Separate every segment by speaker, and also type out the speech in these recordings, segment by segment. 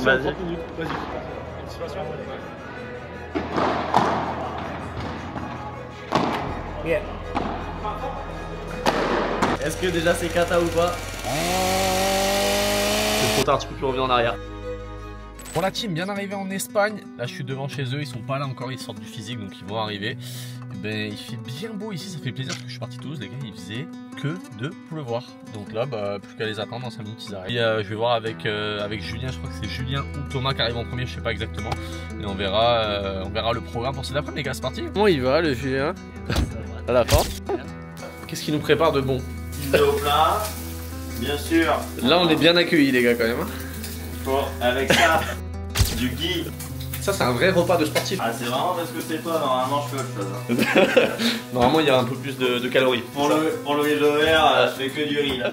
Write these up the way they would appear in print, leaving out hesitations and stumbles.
Speaker 1: tient 30 minutes. Vas-y. Participation.
Speaker 2: Yeah.
Speaker 3: Est-ce que déjà c'est kata ou pas? C'est trop tard, tu peux plus revenir en arrière.
Speaker 2: Pour la team, bien arrivé en Espagne. Là, je suis devant chez eux. Ils sont pas là encore. Ils sortent du physique, donc ils vont arriver. Et ben, il fait bien beau ici. Ça fait plaisir parce que je suis parti tous. Les gars, il faisait que de pleuvoir. Donc là, bah, plus qu'à les attendre. Dans 5 minutes, ils arrivent. Et, je vais voir avec Julien. Je crois que c'est Julien ou Thomas qui arrive en premier. Je sais pas exactement. Et on verra le programme pour cet après-midi, les gars. C'est parti. Comment il va, le Julien? À la fin. Qu'est-ce qu'il nous prépare de bon?
Speaker 3: Au plat, bien sûr.
Speaker 2: Là, on est bien accueillis, les gars, quand même.
Speaker 3: Avec ça, du ghee.
Speaker 2: Ça, c'est un vrai repas de sportif.
Speaker 3: Ah, c'est vraiment parce que c'est toi, normalement je fais autre chose. Hein.
Speaker 2: Normalement, il y a un peu plus de calories.
Speaker 3: Pour le riz de verre, je fais que du riz là.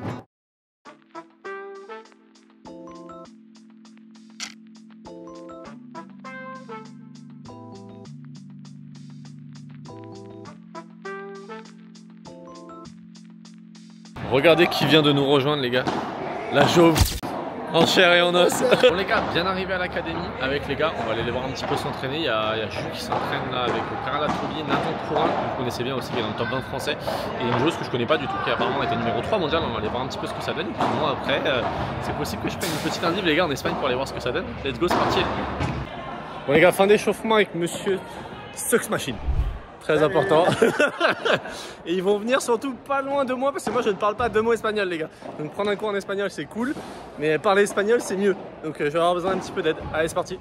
Speaker 2: Regardez qui vient de nous rejoindre, les gars. La Jauve, en chair et en os. Bon, les gars, bien arrivé à l'académie avec les gars. On va aller les voir un petit peu s'entraîner. Il y a Jules qui s'entraîne là avec Carla Troulier, Nathan Courin, que vous connaissez bien aussi, qui est dans le top 20 français. Et une joueuse que je connais pas du tout, qui apparemment était numéro 3 mondial. On va aller voir un petit peu ce que ça donne. Et puis moi, après, c'est possible que je prenne une petite indive, les gars, en Espagne pour aller voir ce que ça donne. Let's go, c'est parti. Bon, les gars, fin d'échauffement avec monsieur Sucks Machine. Très important. Et ils vont venir surtout pas loin de moi parce que moi je ne parle pas deux mots espagnol, les gars. Donc prendre un cours en espagnol c'est cool, mais parler espagnol c'est mieux. Donc je vais avoir besoin d'un petit peu d'aide. Allez, c'est parti.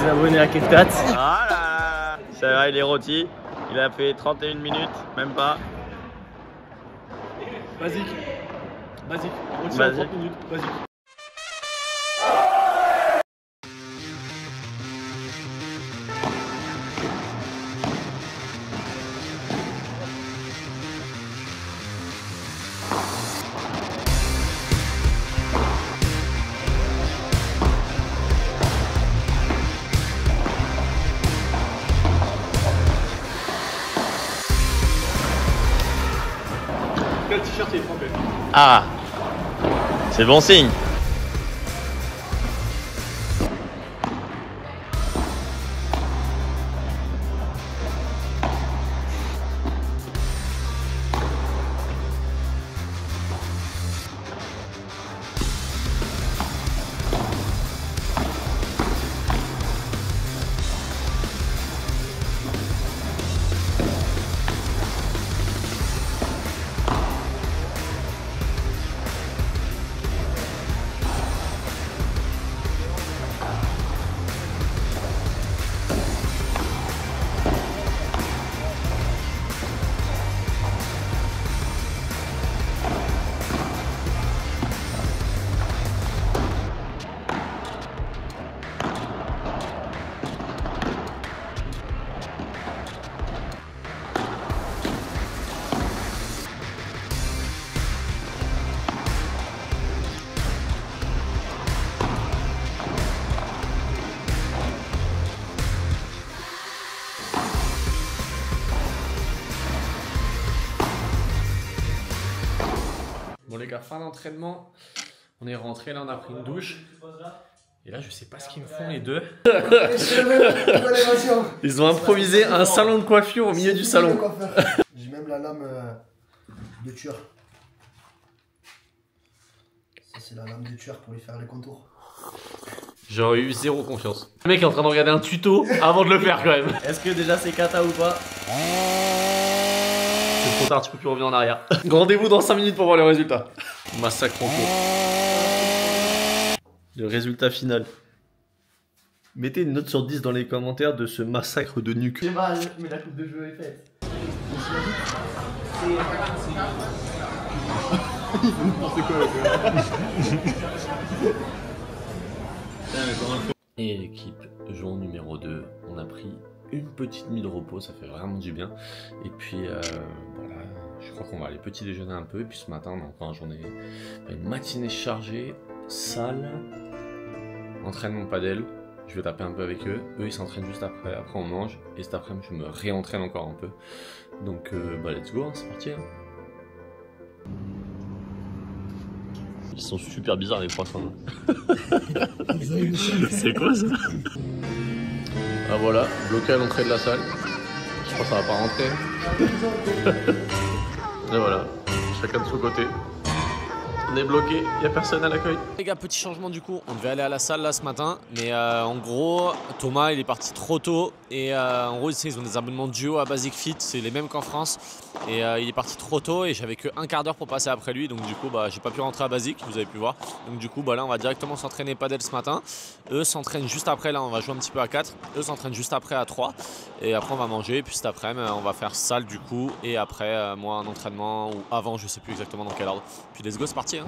Speaker 3: Abonné à Keftat. Voilà. Ça va, il est rôti. Il a fait 31 minutes, même pas.
Speaker 1: Basique. Basique. Rôti en 30 minutes. Basique. Quel t-shirt est trempé?
Speaker 3: Ah, c'est bon signe.
Speaker 2: les gars, fin d'entraînement. On est rentré, là on a pris une douche. Et là je sais pas ce qu'ils me font les deux. Ils ont improvisé un salon de coiffure au milieu du salon.
Speaker 4: J'ai même la lame de tueur. Ça c'est la lame de tueur pour lui faire les contours.
Speaker 2: J'aurais eu zéro confiance. Le mec est en train de regarder un tuto avant de le faire quand même.
Speaker 3: Est-ce que déjà c'est kata ou pas?
Speaker 2: C'est trop tard, tu peux plus revenir en arrière. Rendez-vous dans 5 minutes pour voir le résultat. Massacre en cours. Le résultat final. Mettez une note sur 10 dans les commentaires de ce massacre de nuque.
Speaker 4: C'est mal, mais la coupe de jeu est faite.
Speaker 2: Et l'équipe, jour numéro 2, on a pris une petite nuit de repos, ça fait vraiment du bien. Et puis voilà, je crois qu'on va aller petit déjeuner un peu. Et puis ce matin, on a encore une matinée chargée, salle, entraînement padel. Je vais taper un peu avec eux. Eux, ils s'entraînent juste après. Après, on mange. Et cet après-midi, je me réentraîne encore un peu. Donc, let's go, hein, c'est parti. Hein. Ils sont super bizarres les poissons. C'est quoi ça? Ah voilà, bloqué à l'entrée de la salle. Je pense que ça va pas rentrer. Et voilà, chacun de son côté. On est bloqué, il n'y a personne à l'accueil. Les gars, petit changement du coup, on devait aller à la salle là ce matin, mais en gros, Thomas il est parti trop tôt et en gros ils ont des abonnements duo à Basic Fit, c'est les mêmes qu'en France et il est parti trop tôt et j'avais que un quart d'heure pour passer après lui, donc du coup j'ai pas pu rentrer à Basic, vous avez pu voir. Donc du coup là on va directement s'entraîner padel ce matin. Eux s'entraînent juste après, là on va jouer un petit peu à 4, eux s'entraînent juste après à 3 et après on va manger et puis cet après-midi on va faire salle du coup et après moi un entraînement ou avant, je sais plus exactement dans quel ordre. Puis let's go, c'est parti. Hein.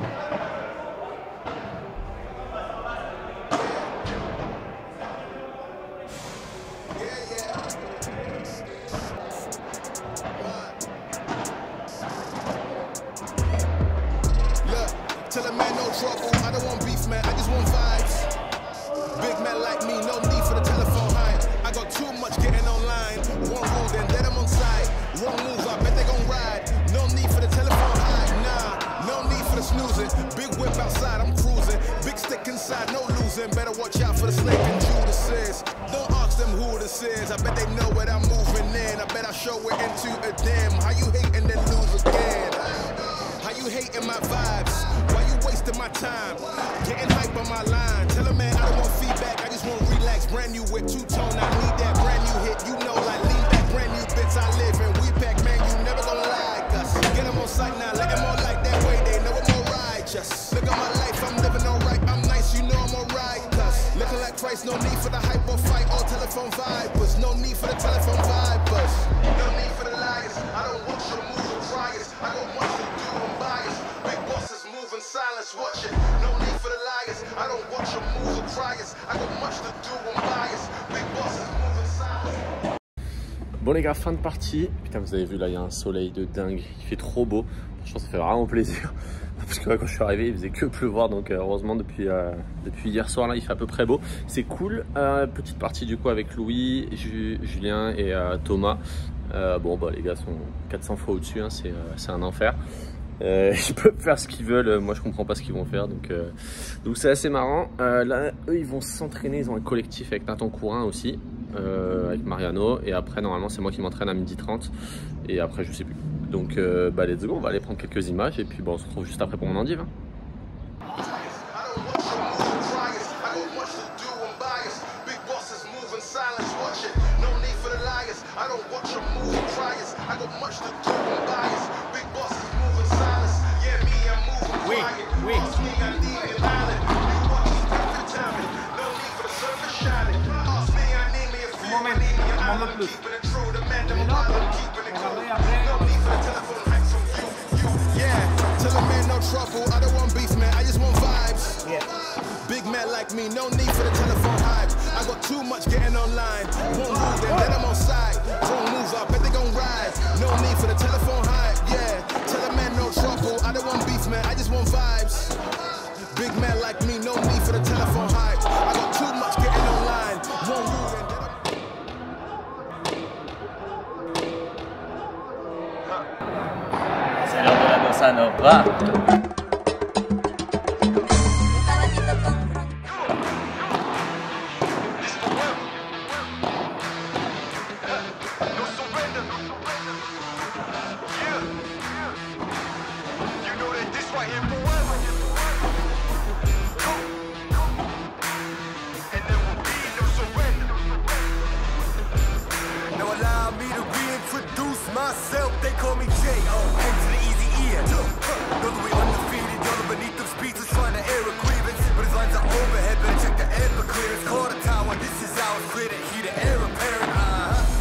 Speaker 5: Tell a man no trouble, I don't want beef, man, I just want vibes. Big man like me, no need for the telephone hype. I got too much getting online. One rule, then let them on side. Wrong move, I bet they gon' ride. No need for the telephone hype, nah, no need for the snoozing. Big whip outside, I'm cruising. Big stick inside, no losing. Better watch out for the snake and Judas. Don't ask them who this is, I bet they know what I'm moving in. I bet I show it into a dim. How you hate and then lose again? How you hating my vibes? Why you wasting my time? Getting hype on my line. Tell a man I don't want feedback, I just want relax. Brand new whip, two-tone, I need that brand new hit. You know, like lean back, brand new bits I live in. We pack, man, you never gonna like us. Get them on sight now, let them all like that way. They know I'm alright, just look at my life, I'm living alright. I'm nice, you know I'm alright, cuz looking like Christ, no need for the hype or fight or telephone vibers. No need for the telephone vibers. No need for the liars, I don't want your moves or triers. I got much to do, I'm biased. Big bosses moving silence, watch it. No need for the liars, I don't watch your moves or triers. I got much to do, I'm biased. Big bosses moving silence.
Speaker 2: Bon les gars, fin de partie. Putain, vous avez vu là, il y a un soleil de dingue. Il fait trop beau. Franchement, ça fait vraiment plaisir. Parce que quand je suis arrivé, il faisait que pleuvoir. Donc heureusement, depuis hier soir, là, il fait à peu près beau. C'est cool. Petite partie du coup avec Louis, Julien et Thomas. Les gars sont 400 fois au-dessus. Hein, c'est un enfer. Ils peuvent faire ce qu'ils veulent. Moi, je comprends pas ce qu'ils vont faire. Donc c'est assez marrant. Là, eux, ils vont s'entraîner. Ils ont un collectif avec Nathan Courin aussi. Avec Mariano et après normalement c'est moi qui m'entraîne à 12h30 et après je sais plus, donc let's go, on va aller prendre quelques images et puis on se retrouve juste après pour mon endive.
Speaker 1: Oui, oui. Plus.
Speaker 5: Yeah, tell a man no trouble, I don't want beef, man, I just want vibes. Yeah. Big man like me, no need for the telephone hype. I got too much getting online. Won't move, then let them on side. Wrong move, I bet they gon' ride. No need for the telephone hype, yeah. Tell a man no trouble, I don't want beef, man, I just want vibes. Big man like me, no need for the telephone hype. I got too much getting online. Won't move, then let them...
Speaker 3: C'est l'heure de la bossa nova.
Speaker 5: fighting forever. And there will be no surrender. Now allow me to reintroduce myself. They call me J.O. Into the easy ear. Know that we undefeated. Y'all are beneath them speeches trying to air a grievance. But his lines are overhead. Better check the air for clearance. Call the tower. This is ours. Clear the heat. The air apparent.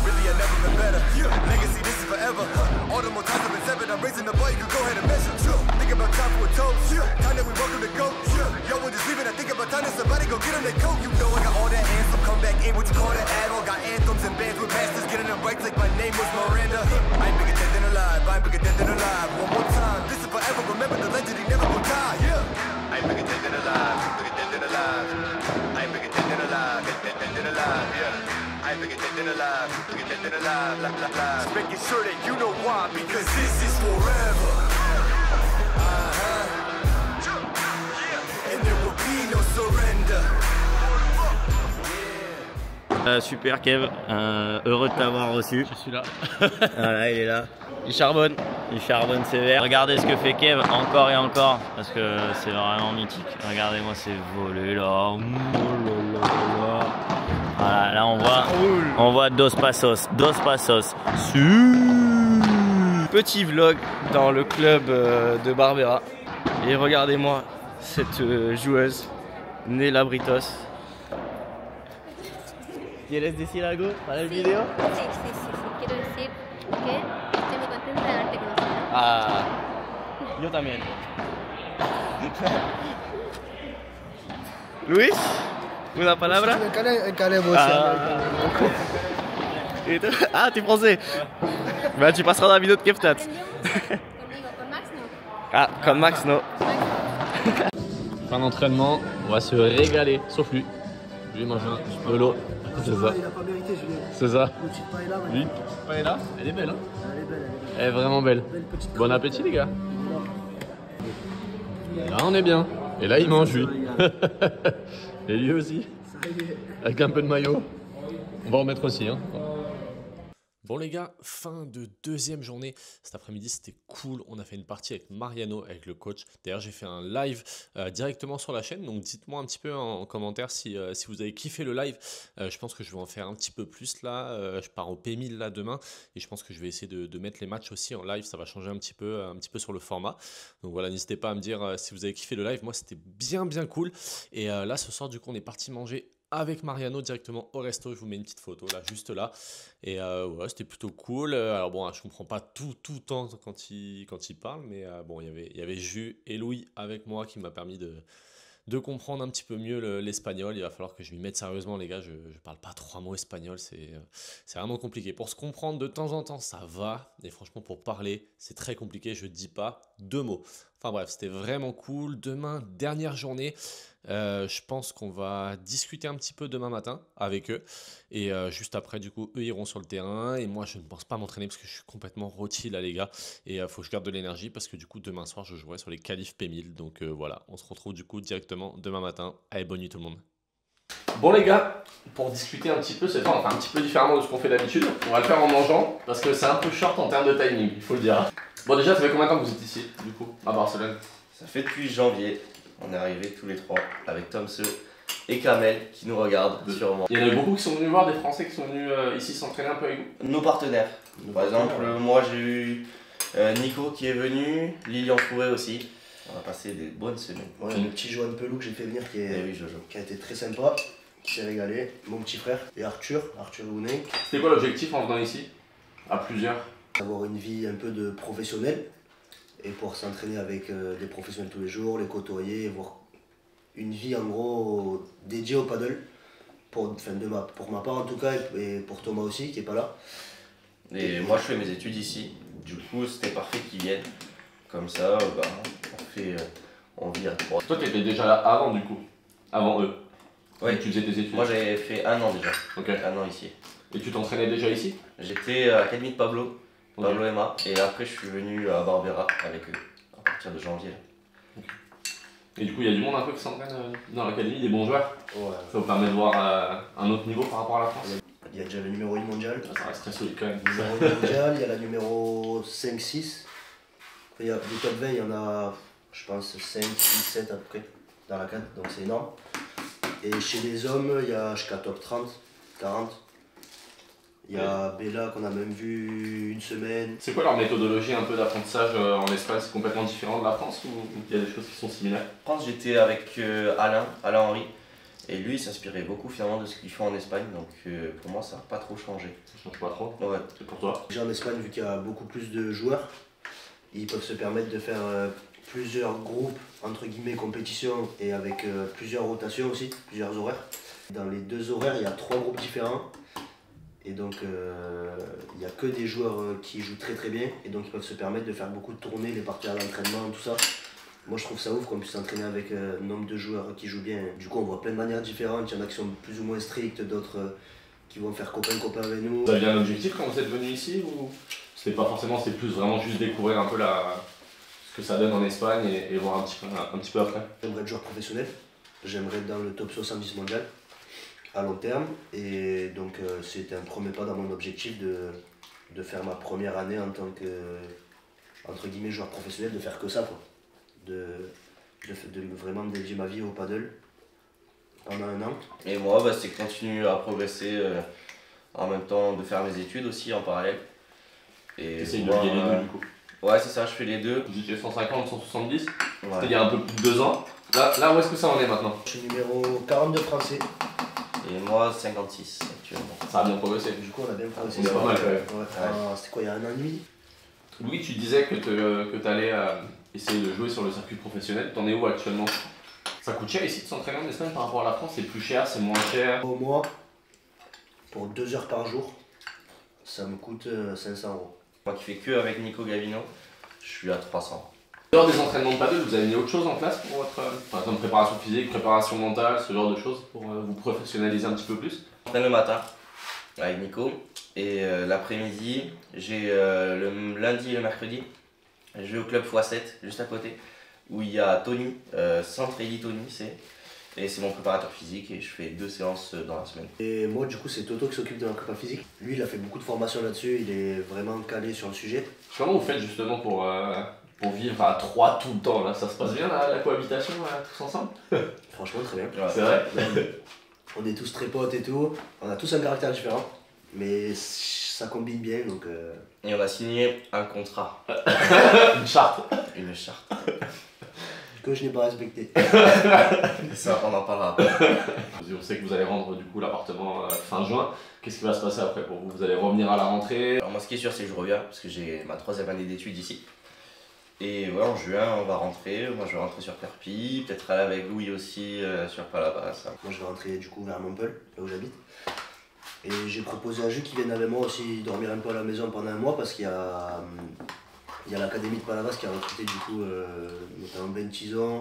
Speaker 5: Really, I've never been better. Legacy, this is forever. All the more times I've been severed. I'm raising the bar. You can go ahead and measure. Think about time for a toast. Time that we welcome to go. Yo, we're just leaving. I think about time that somebody go get them their coat. You know I got all that anthem. Come back in. What you call that add-on? Got anthems and bands with masters. Getting them right like my name was Miranda. I ain't bigger dead than alive. I ain't bigger dead than alive. One more time. This is forever. Remember the legend. He never will die. Yeah. I ain't bigger dead than alive. Bigger dead than alive. I ain't bigger dead than alive. Dead than alive. Yeah. I ain't bigger dead than alive. Bigger dead than alive. Just making sure that you know why. Because this is forever. And there will be no surrender.
Speaker 3: Super Kev, heureux de t'avoir reçu.
Speaker 2: Je suis là.
Speaker 3: Voilà, il est là.
Speaker 2: Il charbonne.
Speaker 3: Il charbonne sévère. Regardez ce que fait Kev encore et encore parce que c'est vraiment mythique. Regardez-moi ces volets là. Voilà, là on voit Dos Passos. Dos Passos.
Speaker 6: Petit vlog dans le club de Barbera. Et regardez-moi cette joueuse, Nela Britos. ¿Quieres decir algo para el video?
Speaker 7: Sí. Quiero decir que estoy muy contenta de haberte conocido.
Speaker 6: Ah, yo también. Luis, una palabra. Ah, t'es français. Bah, tu passeras dans la vidéo de Keftat.
Speaker 7: Conmigo, con Max no.
Speaker 6: Ah, comme Max, non.
Speaker 2: Fin d'entraînement, on va se régaler, sauf lui. Lui mange de l'eau. C'est ça.
Speaker 4: Il a pas mérité, Julien.
Speaker 2: C'est ça.
Speaker 4: Une petite paella, ouais.
Speaker 2: Lui, paella, elle est belle, hein.
Speaker 4: Elle est belle,
Speaker 2: Elle est vraiment belle.
Speaker 4: Belle petite
Speaker 2: Bon appétit, les gars. Là, on est bien. Et là, il mange, lui. Et lui aussi.
Speaker 4: Ça y est.
Speaker 2: Avec un peu de maillot. On va en mettre aussi, hein. Bon les gars, fin de deuxième journée. Cet après-midi c'était cool, on a fait une partie avec Mariano, avec le coach. D'ailleurs j'ai fait un live directement sur la chaîne, donc dites-moi un petit peu en commentaire si vous avez kiffé le live. Je pense que je vais en faire un petit peu plus là, je pars au P1000 là demain et je pense que je vais essayer de mettre les matchs aussi en live, ça va changer un petit peu sur le format. Donc voilà, n'hésitez pas à me dire si vous avez kiffé le live, moi c'était bien cool. Et là ce soir du coup on est parti manger avec Mariano directement au resto. Je vous mets une petite photo là, juste là. Et ouais, c'était plutôt cool. Alors bon, je comprends pas tout le temps quand il parle, mais bon, il y avait Jus et Louis avec moi qui m'a permis de comprendre un petit peu mieux l'espagnol. Il va falloir que je m'y mette sérieusement, les gars. Je parle pas 3 mots espagnol, c'est vraiment compliqué. Pour se comprendre de temps en temps, ça va. Et franchement, pour parler, c'est très compliqué. Je dis pas 2 mots. Enfin bref, c'était vraiment cool. Demain, dernière journée. Je pense qu'on va discuter un petit peu demain matin avec eux. Et juste après, du coup, eux iront sur le terrain. Et moi, je ne pense pas m'entraîner parce que je suis complètement rôti là, les gars. Et il faut que je garde de l'énergie parce que du coup, demain soir, je jouerai sur les qualifs P1000. Donc voilà, on se retrouve du coup directement demain matin. Allez, bonne nuit tout le monde. Bon les gars, pour discuter un petit peu, cette fois on va faire un petit peu différemment de ce qu'on fait d'habitude. On va le faire en mangeant parce que c'est un peu short en termes de timing, il faut le dire. Bon déjà, ça fait combien de temps que vous êtes ici, du coup, à Barcelone?
Speaker 8: Ça fait depuis janvier. On est arrivés tous les trois avec Tomse et Kamel qui nous regardent sûrement.
Speaker 2: Il y en a beaucoup qui sont venus voir, des Français qui sont venus ici s'entraîner un peu avec vous.
Speaker 8: Nos partenaires. Par exemple, moi j'ai eu Nico qui est venu, Lilian Fouet aussi. On a passé des bonnes semaines.
Speaker 4: Ouais, le petit Johan Pelou que j'ai fait venir qui a été très sympa, qui s'est régalé. Mon petit frère et Arthur Hounet.
Speaker 2: C'était quoi l'objectif en venant ici, à plusieurs?
Speaker 4: Avoir une vie un peu de professionnel et pouvoir s'entraîner avec des professionnels tous les jours, les côtoyer, voir une vie en gros dédiée au paddle. Pour ma part en tout cas et pour Thomas aussi qui est pas là.
Speaker 8: Et moi je fais mes études ici, du coup c'était parfait qu'ils viennent. Comme ça, on vit à 3.
Speaker 2: Toi tu étais déjà là avant du coup, avant eux.
Speaker 8: Ouais.
Speaker 2: Tu faisais tes études.
Speaker 8: Moi j'ai fait 1 an déjà,
Speaker 2: ok.
Speaker 8: 1 an ici.
Speaker 2: Et tu t'entraînais déjà ici?
Speaker 8: J'étais à l'Académie de Pablo Emma, et après je suis venu à Barbera avec eux, à partir de janvier.
Speaker 2: Okay. Et du coup il y a du monde un peu qui s'entraîne dans l'académie, des bons joueurs.
Speaker 4: Ouais.
Speaker 2: Ça vous permet de voir un autre niveau par rapport à la France.
Speaker 4: Il y a déjà le numéro 1 mondial.
Speaker 2: Ça reste très solide quand même.
Speaker 4: Numéro 1 mondial, il y a la numéro 5-6. Il y a du top 20, il y en a je pense 5, 6, 7 à peu près dans la canne, donc c'est énorme. Et chez les hommes, il y a jusqu'à top 30, 40. Il y a Bella qu'on a même vu une semaine.
Speaker 2: C'est quoi leur méthodologie un peu d'apprentissage en Espagne? C'est complètement différent de la France ou il y a des choses qui sont similaires?
Speaker 8: En France, j'étais avec Alain Henry, et lui il s'inspirait beaucoup finalement de ce qu'ils font en Espagne, donc pour moi ça n'a pas trop changé.
Speaker 2: Ça change pas trop?
Speaker 8: Ouais.
Speaker 2: C'est pour toi?
Speaker 4: Déjà en Espagne, vu qu'il y a beaucoup plus de joueurs, ils peuvent se permettre de faire plusieurs groupes, entre guillemets, compétition et avec plusieurs rotations aussi, plusieurs horaires. Dans les 2 horaires, il y a 3 groupes différents. Et donc, il n'y a que des joueurs qui jouent très très bien. Et donc, ils peuvent se permettre de faire beaucoup de tournées, les parties d'entraînement, tout ça. Moi, je trouve ça ouf qu'on puisse s'entraîner avec un nombre de joueurs qui jouent bien. Du coup, on voit plein de manières différentes. Il y en a qui sont plus ou moins strictes, d'autres qui vont faire copain-copain avec nous.
Speaker 2: Vous aviez un objectif quand vous êtes venu ici ou c'était pas forcément, c'était plus vraiment juste découvrir un peu ce que ça donne en Espagne et voir un petit peu après?
Speaker 4: J'aimerais être joueur professionnel. J'aimerais être dans le top 70 mondial à long terme. Et donc, c'était un premier pas dans mon objectif de faire ma première année en tant que, entre guillemets, joueur professionnel, de faire que ça, quoi. De vraiment me dédier ma vie au paddle pendant 1 an.
Speaker 8: Et moi, bah, c'est continuer à progresser en même temps de faire mes études aussi en parallèle. Et
Speaker 2: t'essayes de lier les deux du coup?
Speaker 8: Ouais, c'est ça, je fais les deux.
Speaker 2: Vous étiez 150, 170,
Speaker 8: Ouais.
Speaker 2: c'était il y a un peu plus de 2 ans. Là où est-ce que ça en est maintenant?
Speaker 4: Je suis numéro 42 français.
Speaker 8: Et moi, 56 actuellement.
Speaker 2: Ça a bien progressé.
Speaker 4: Du coup, on a bien progressé.
Speaker 2: C'est pas mal quand même.
Speaker 4: Ouais. C'était quoi, il y a 1 an et demi?
Speaker 2: Louis, tu disais que tu allais essayer de jouer sur le circuit professionnel. T'en es où actuellement? Ça coûte cher ici de s'entraîner en Espagne par rapport à la France? C'est plus cher, c'est moins cher?
Speaker 4: Au mois, pour 2 heures par jour, ça me coûte 500 €.
Speaker 8: Moi qui fais que avec Nico Gavino, je suis à 300.
Speaker 2: Lors des entraînements de paddle, vous avez mis autre chose en place pour votre, par exemple, préparation physique, préparation mentale, ce genre de choses pour vous professionnaliser un petit peu plus?
Speaker 8: Je le matin avec Nico et l'après-midi, j'ai le lundi et le mercredi, je vais au club x7 juste à côté où il y a Tony, Centre Eli Tony, et c'est mon préparateur physique et je fais 2 séances dans la semaine.
Speaker 4: Et moi, du coup, c'est Toto qui s'occupe de ma prépa physique. Lui, il a fait beaucoup de formations là-dessus, il est vraiment calé sur le sujet.
Speaker 2: Comment vous faites justement pour vivre à 3 tout le temps là? Ça se passe bien la cohabitation tous ensemble?
Speaker 4: Franchement, très bien.
Speaker 2: C'est vrai?
Speaker 4: On est tous très potes et tout, on a tous un caractère différent, mais ça combine bien donc.
Speaker 8: Et on a signé un contrat.
Speaker 2: Une charte.
Speaker 8: Une charte.
Speaker 4: Que je n'ai pas respecté.
Speaker 8: Ça, on en parlera.
Speaker 2: On sait que vous allez rendre du coup l'appartement fin juin. Qu'est-ce qui va se passer après pour vous? Vous allez revenir à la rentrée?
Speaker 8: Alors moi, ce qui est sûr, c'est que je reviens parce que j'ai ma 3e année d'études ici. Et ouais, en juin, on va rentrer. Moi, je vais rentrer sur Perpignan, peut-être aller avec Louis aussi sur Palabas.
Speaker 4: Moi, je vais rentrer du coup vers Montpellier, là où j'habite. Et j'ai proposé à Jules qui vienne avec moi aussi dormir un peu à la maison pendant 1 mois parce qu'il y a l'académie de Palabas qui a recruté du coup notamment Ben Tison,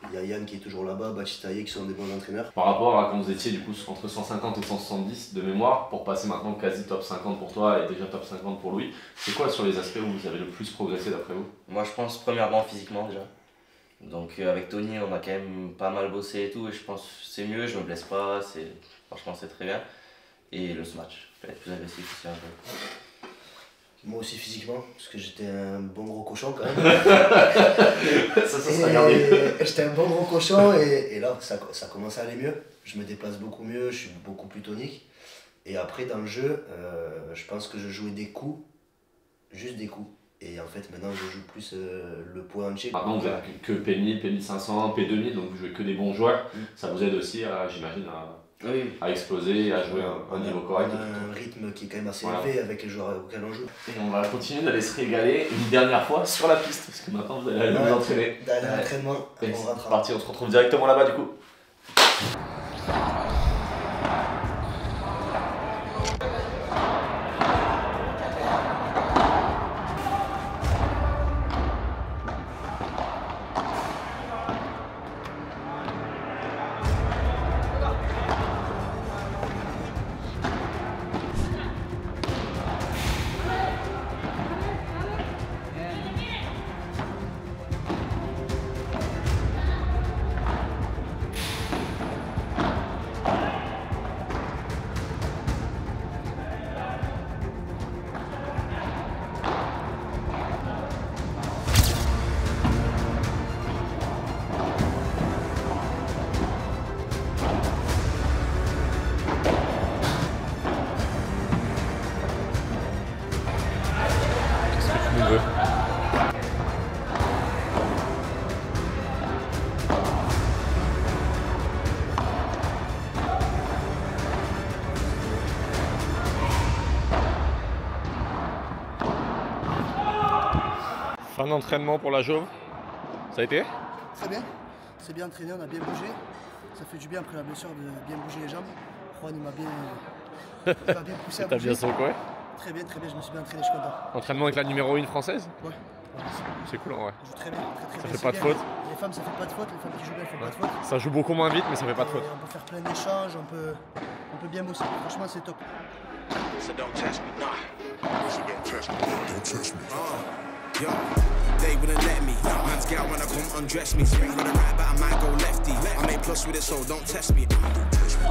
Speaker 4: il y a Yann qui est toujours là-bas, Baptiste Taillé qui sont des bons entraîneurs.
Speaker 2: Par rapport à quand vous étiez du coup entre 150 et 170 de mémoire, pour passer maintenant quasi top 50 pour toi et déjà top 50 pour Louis, c'est quoi sur les aspects où vous avez le plus progressé d'après vous?
Speaker 8: Moi, je pense premièrement physiquement déjà. Donc avec Tony, on a quand même pas mal bossé et tout, et je pense que c'est mieux, je me blesse pas, franchement c'est très bien. Et le smash, je vais être plus agressif aussi un peu.
Speaker 4: Moi aussi physiquement, parce que j'étais un bon gros cochon quand même.
Speaker 2: ça sera gardé.
Speaker 4: J'étais un bon gros cochon et là ça commence à aller mieux. Je me déplace beaucoup mieux, je suis beaucoup plus tonique. Et après dans le jeu, je pense que je jouais des coups, juste des coups. Et en fait maintenant je joue plus le poids entier.
Speaker 2: Maintenant vous avez que P1000, P1500, P2000, donc vous jouez que des bons joueurs. Ça vous aide aussi à, j'imagine, à exploser, à jouer un niveau correct.
Speaker 4: On a un rythme qui est quand même assez élevé avec les joueurs auxquels on joue.
Speaker 2: Et on va continuer d'aller se régaler une dernière fois sur la piste, parce que maintenant vous allez aller vous entraîner.
Speaker 4: D'aller à l'entraînement,
Speaker 2: on rentrera. C'est parti, on se retrouve directement là-bas du coup. Fin d'entraînement pour la Jauve. Ça a été?
Speaker 9: Très bien. C'est bien entraîné, on a bien bougé. Ça fait du bien après la blessure de bien bouger les jambes. Juan il m'a bien poussé à
Speaker 2: T'as
Speaker 9: bouger.
Speaker 2: bien secoué?
Speaker 9: Très bien, je me suis bien entraîné, je suis content.
Speaker 2: Entraînement avec la numéro 1 française?
Speaker 9: Ouais.
Speaker 2: C'est cool en vrai.
Speaker 9: Je joue très bien, très
Speaker 2: Ça
Speaker 9: bien.
Speaker 2: fait pas de
Speaker 9: bien.
Speaker 2: faute?
Speaker 9: Les femmes ça fait pas de faute, les femmes qui jouent bien font pas de faute.
Speaker 2: Ça joue beaucoup moins vite mais ça fait pas de faute.
Speaker 9: Et on peut faire plein d'échanges, on peut bien bosser. Franchement c'est top.
Speaker 5: So don't test me, nah. So don't test me. Don't test me. Yo, they wouldn't let me. Man's gal when I come undress me. Swing with a right, but I might go lefty. I made plus with it, so don't test me.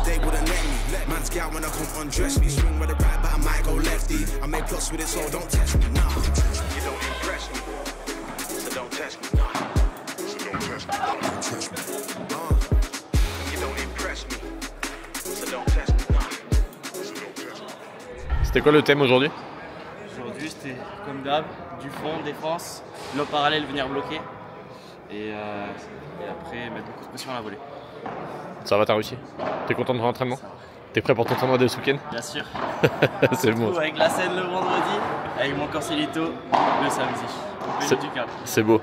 Speaker 5: They wouldn't let me. Man's gal when I come undress me. Swing with a right, but I might go lefty. I made plus with it, so don't test me. Nah, you don't impress me. So don't test me. Nah, so don't test me. Don't test me. You don't impress me. So don't test me. Nah, so don't test me.
Speaker 2: C'était quoi le thème aujourd'hui?
Speaker 6: Aujourd'hui, c'était comme d'hab, du fond, défense, lob parallèle, venir bloquer. Et après, mettre beaucoup de pression à la volée.
Speaker 2: Ça va, t'as réussi? T'es content de ton entraînement? T'es prêt pour ton tournoi de ce week-end?
Speaker 6: Bien sûr.
Speaker 2: C'est bon.
Speaker 6: Avec la scène le vendredi, avec mon Corselito le samedi. Vélo du Cap.
Speaker 2: C'est beau.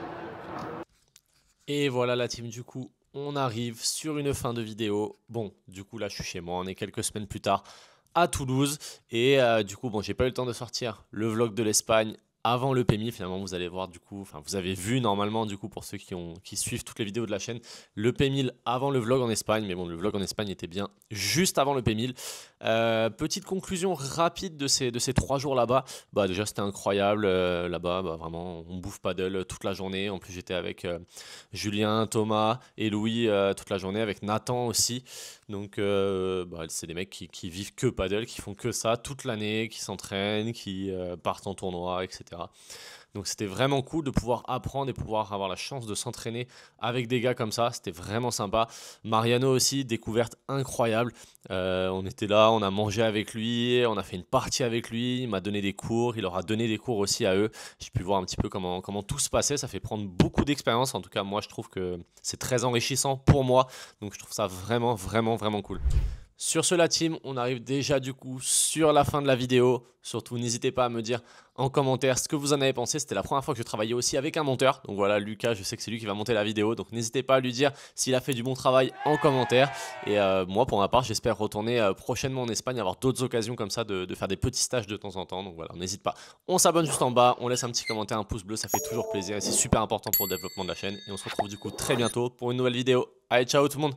Speaker 2: Et voilà la team, du coup, on arrive sur une fin de vidéo. Bon, du coup, là, je suis chez moi, on est quelques semaines plus tard à Toulouse. Et du coup, bon, j'ai pas eu le temps de sortir le vlog de l'Espagne avant le PMI. Finalement, vous allez voir, du coup, enfin, vous avez vu normalement, du coup, pour ceux qui suivent toutes les vidéos de la chaîne, le P1000 avant le vlog en Espagne. Mais bon, le vlog en Espagne était bien juste avant le P1000. Petite conclusion rapide de ces 3 jours là-bas. Bah, déjà, c'était incroyable là-bas. Bah, vraiment, on bouffe paddle toute la journée. En plus, j'étais avec Julien, Thomas et Louis toute la journée, avec Nathan aussi. Donc, bah, c'est des mecs qui vivent que paddle, qui font que ça toute l'année, qui s'entraînent, qui partent en tournoi, etc. Donc c'était vraiment cool de pouvoir apprendre et pouvoir avoir la chance de s'entraîner avec des gars comme ça. C'était vraiment sympa. Mariano aussi, découverte incroyable. On était là, on a mangé avec lui, on a fait une partie avec lui. Il m'a donné des cours, il leur a donné des cours aussi à eux. J'ai pu voir un petit peu comment tout se passait. Ça fait prendre beaucoup d'expérience. En tout cas, moi, je trouve que c'est très enrichissant pour moi. Donc je trouve ça vraiment, vraiment, vraiment cool. Sur ce, la team, on arrive déjà du coup sur la fin de la vidéo. Surtout, n'hésitez pas à me dire en commentaire ce que vous en avez pensé. C'était la première fois que je travaillais aussi avec un monteur. Donc voilà, Lucas, je sais que c'est lui qui va monter la vidéo. Donc n'hésitez pas à lui dire s'il a fait du bon travail en commentaire. Et moi, pour ma part, j'espère retourner prochainement en Espagne, avoir d'autres occasions comme ça de faire des petits stages de temps en temps. Donc voilà, n'hésite pas. On s'abonne juste en bas, on laisse un petit commentaire, un pouce bleu, ça fait toujours plaisir. Et c'est super important pour le développement de la chaîne. Et on se retrouve du coup très bientôt pour une nouvelle vidéo. Allez, ciao tout le monde!